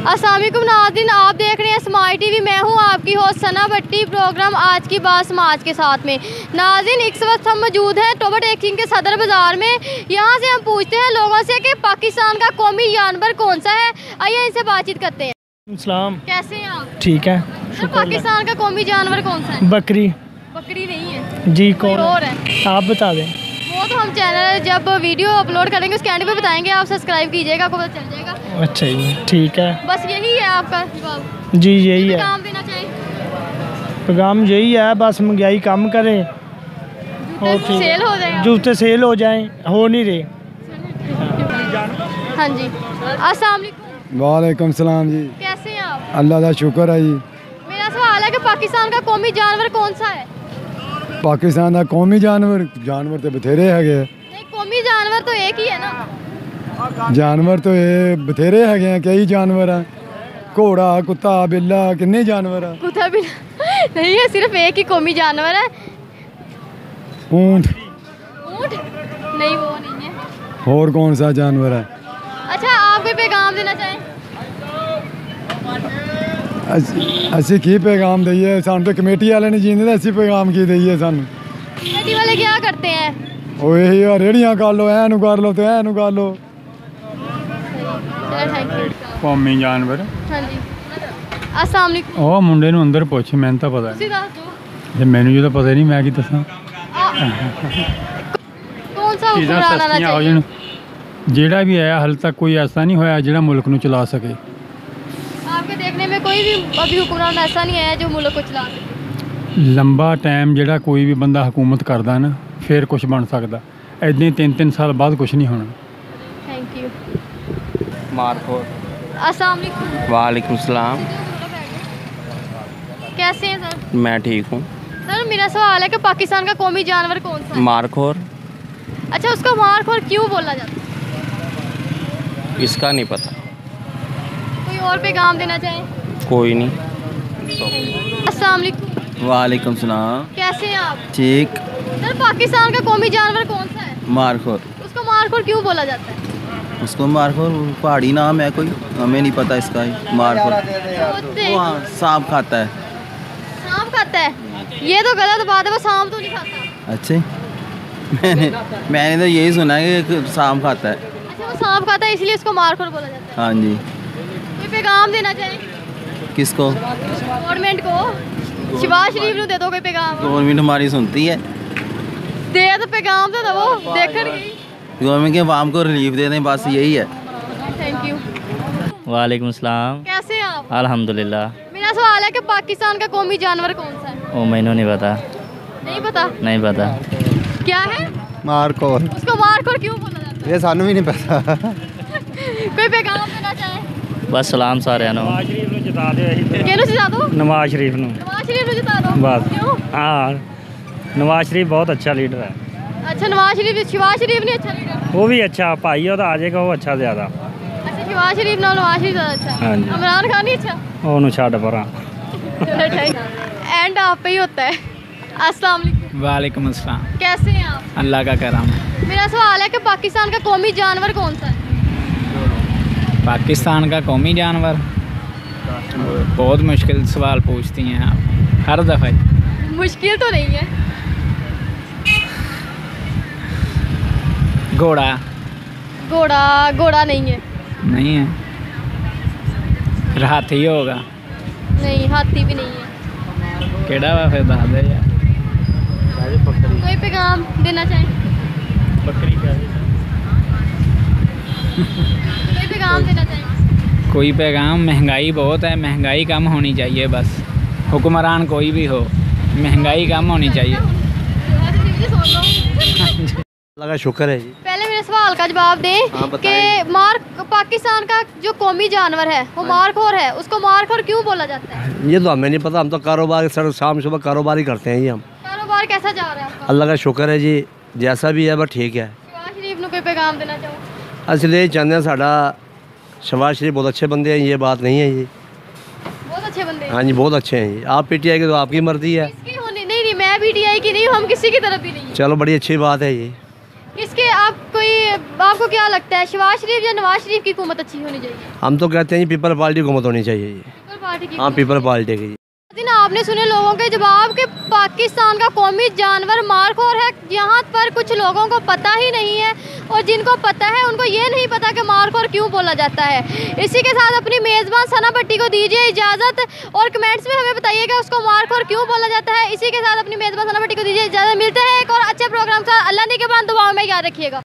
अस्सलाम वालेकुम नाज़रीन, आप देख रहे हैं स्मार्ट टीवी। मैं हूं आपकी होस्ट सना भट्टी। प्रोग्राम आज की बात समाज के साथ में। नाज़रीन, इस वक्त हम मौजूद हैं टोबा टेक्सिंग के सदर बाज़ार में। यहां से हम पूछते हैं लोगों से कि पाकिस्तान का कौमी जानवर कौन सा है। आइए इनसे बातचीत करते हैं। सलाम, कैसे हैं आप? ठीक है। तो पाकिस्तान का कौमी जानवर कौन सा है? बकरी। बकरी नहीं है जी, कोई कौन और है? आप बता दें। वो तो हम चैनल जब वीडियो अपलोड करेंगे उसके एंड पे बताएंगे। आप सब्सक्राइब कीजिएगा, आपको पता चल जाएगा। अच्छा जी, ठीक है। बस यही है आपका जवाब? जी यही है। काम देना चाहिए। पैगाम यही है, बस महंगाई कम करें और सेल हो जाएगा। जूते सेल हो जाएं, हो नहीं रहे। हाँ जी, अस्सलाम वालेकुम। वालेकुम सलाम जी। कैसे हैं आप? अल्लाह का शुक्र है जी। मेरा सवाल है कि पाकिस्तान का कौमी जानवर कौन सा है? पाकिस्तान का कौमी जानवर तो बथेरे है। नहीं, कौमी जानवर तो एक ही है ना। जानवर तो ये बथेरे है, कई जानवर हैं। घोड़ा, कुत्ता, बिल्ला, किन्ने जानवर हैं। कुत्ता भी नहीं है, सिर्फ एक ही कौमी जानवर है। ऊंट। ऊंट नहीं, वो नहीं है। और कौन सा जानवर है? अच्छा, आप कोई पैगाम देना चाहें? असी की पैगाम दईए, सानू तो कमेटी वाले नहीं जींदे, असी पैगाम की दईए। सानू कमेटी वाले क्या करते हैं? ਉਹ ਇਹੀ ਆ, ਰੇੜੀਆਂ ਕਰ ਲੋ, ਐਨੂੰ ਕਰ ਲੋ ਤੇ ਐਨੂੰ ਕਰ ਲੋ। चलो थैंक यू। कौमी जानवर हाँ जी, अस्सलाम वालेकुम। ਉਹ ਮੁੰਡੇ ਨੂੰ ਅੰਦਰ ਪੁੱਛ, ਮੈਨੂੰ ਤਾਂ ਪਤਾ ਤੁਸੀਂ ਦੱਸ ਦਿਓ। ਜੇ ਮੈਨੂੰ ਜਦੋਂ ਪਤਾ ਨਹੀਂ ਮੈਂ ਕੀ ਦੱਸਾਂ। कौन सा ਚੀਜ਼ਾਂ हुक्मरान आना ਸਸਤੀਆਂ ਹੋ चाहिए? ਜਾਣ। ਜਿਹੜਾ ਵੀ ਆਇਆ ਹਾਲੇ ਤੱਕ ਕੋਈ ਐਸਾ ਨਹੀਂ ਹੋਇਆ ਜਿਹੜਾ ਮੁਲਕ ਨੂੰ ਚਲਾ ਸਕੇ। आपके देखने में कोई भी अभी हुक्मरान ऐसा नहीं है जो मुल्क को चला सके? ਲੰਬਾ ਟਾਈਮ ਜਿਹੜਾ ਕੋਈ ਵੀ ਬੰਦਾ ਹਕੂਮਤ ਕਰਦਾ ਨਾ ਫਿਰ ਕੁਝ ਬਣ ਸਕਦਾ। ਐਦਾਂ ਹੀ 3-3 ਸਾਲ ਬਾਅਦ ਕੁਝ ਨਹੀਂ ਹੋਣਾ। Thank you. मारखोर। अस्सलाम वालेकुम। वालेकुम सलाम। कैसे हैं सर? मैं ठीक हूँ। सर, मेरा सवाल है कि पाकिस्तान का कौमी जानवर कौन सा है? मारखोर। अच्छा, उसको मारखोर क्यों बोला जाता है? इसका नहीं पता। कोई और पैगाम देना चाहें? कोई नहीं। अस्सलाम वालेकुम। वालेकुम सलाम। कैसे हैं आप? ठीक। सर, पाकिस्तान का कौमी जानवर कौन सा है? मारखोर। उसको मारखोर क्यों बोला जाता है? उसको मारखोर पहाड़ी नाम है कोई, हमें नहीं पता इसका ही। मारखोर सोचते वो हाँ, सांप खाता है। सांप खाता है? ये तो गलत बात है, वो सांप तो नहीं खाता। अच्छे मैंने तो यही सुना है कि सांप खाता है। अच्छा, वो सांप खाता है इसलिए उसको मारखोर बोला जाता हाँ जी। है। कोई पैगाम देना चाहें किसको? गवर्नमेंट को? शहबाज शरीफ को दे दो कोई पैगाम। गवर्नमेंट हमारी सुनती है। दे तो पैगाम तो दो, देखकर गई। गवर्नमेंट के आवाम को रिलीफ दे दें, बस यही है। Thank you. वालेकुम सलाम। कैसे हैं आप? अल्हम्दुलिल्लाह। मेरा सवाल है कि पाकिस्तान का कौमी जानवर कौन सा है? ओ मैंने नहीं पता। नहीं पता? नहीं पता। क्या है? मारखोर। उसको मारखोर क्यों बोला जाता ये सानू भी नहीं पता। है? कोई पैगाम देना चाहे? बस सलाम सारे नो। ਨਵਾਜ਼ ਸ਼ਰੀਫ ਨੂੰ ਜਿਤਾ ਦਿਓ। ਇਹੀ किहनू जिता दो? ਨਵਾਜ਼ ਸ਼ਰੀਫ ਨੂੰ। नवाज शरीफ को जिता दो। बस। क्यों? हाँ, नवाज शरीफ बहुत अच्छा लीडर है। अच्छा, नवाज शरीफ शहबाज शरीफ नहीं अच्छा लीडर? वो भी अच्छा भाई है, तो आ जाएगा वो अच्छा ज़्यादा। अच्छा, शहबाज शरीफ ना नवाज शरीफ ज़्यादा अच्छा? हाँ जी। इमरान खान नहीं अच्छा? ਉਹਨੂੰ ਛੱਡ ਪਰਾਂ। एंड आप पे ही होता है। अस्सलाम वालेकुम। वालेकुम अस्सलाम। कैसे हैं आप? अल्लाह का करम। मेरा सवाल है कि पाकिस्तान का कौमी जानवर कौन सा है? पाकिस्तान का कौमी जानवर, बहुत मुश्किल सवाल पूछती हैं आप हर दफ़ा। मुश्किल तो नहीं है। घोड़ा घोड़ा नहीं है। नहीं है। हाथी होगा। नहीं, हाथी भी नहीं है। केड़ा वा फिर दस दे यार। कोई पैगाम देना चाहें? बकरी का कोई पैगाम देना चाहें? कोई पैगाम, महंगाई बहुत है, महंगाई कम होनी चाहिए। बस हुक्मरान कोई भी हो, महंगाई कम होनी चाहिए। अल्लाह का शुक्र है जी। पहले मेरे सवाल का जवाब दें हाँ, कि बताएं। पाकिस्तान का जो कौमी जानवर है वो मारखोर है, उसको मारखोर क्यों बोला जाता है? ये तो हमें नहीं पता, हम तो कारोबार सर शाम सुबह कारोबार ही करते हैं जी हम। कारोबार कैसा जा रहा है आपका? अल्लाह का शुक्र है जी, जैसा भी है बस ठीक है। शहबाज शरीफ ने कोई पैगाम देना चाहो? असली यही चाहते हैं, साडा शहबाज शरीफ बहुत अच्छे बंदे हैं, ये बात नहीं है जी। बहुत अच्छे बंदे हैं। हाँ जी, बहुत अच्छे हैं जी। आप पीटीआई की तो आपकी मर्जी है। किसकी होनी नहीं, मैं PTI की नहीं हूँ, हम किसी की तरफ भी नहीं हैं। चलो बड़ी अच्छी बात है ये। इसके आपको क्या लगता है, शहबाज शरीफ या नवाज शरीफ की हुकूमत अच्छी होनी चाहिए? हम तो कहते हैं पीपल पार्टी की हुकूमत होनी चाहिए। पीपल पार्टी की? हाँ, पीपल पार्टी की। दिन आपने सुने लोगों के जवाब कि पाकिस्तान का कौमी जानवर मारखोर है। यहाँ पर कुछ लोगों को पता ही नहीं है, और जिनको पता है उनको ये नहीं पता कि मारखोर क्यों बोला जाता है। इसी के साथ अपनी मेज़बान सना भट्टी को दीजिए इजाज़त, और कमेंट्स में हमें बताइएगा उसको मारखोर क्यों बोला जाता है। इसी के साथ अपनी मेज़बान सना भट्टी को दीजिए इजाज़त। मिलते हैं एक और अच्छे प्रोग्राम के साथ। अल्लाह ने के बाद दुआओं में याद रखिएगा।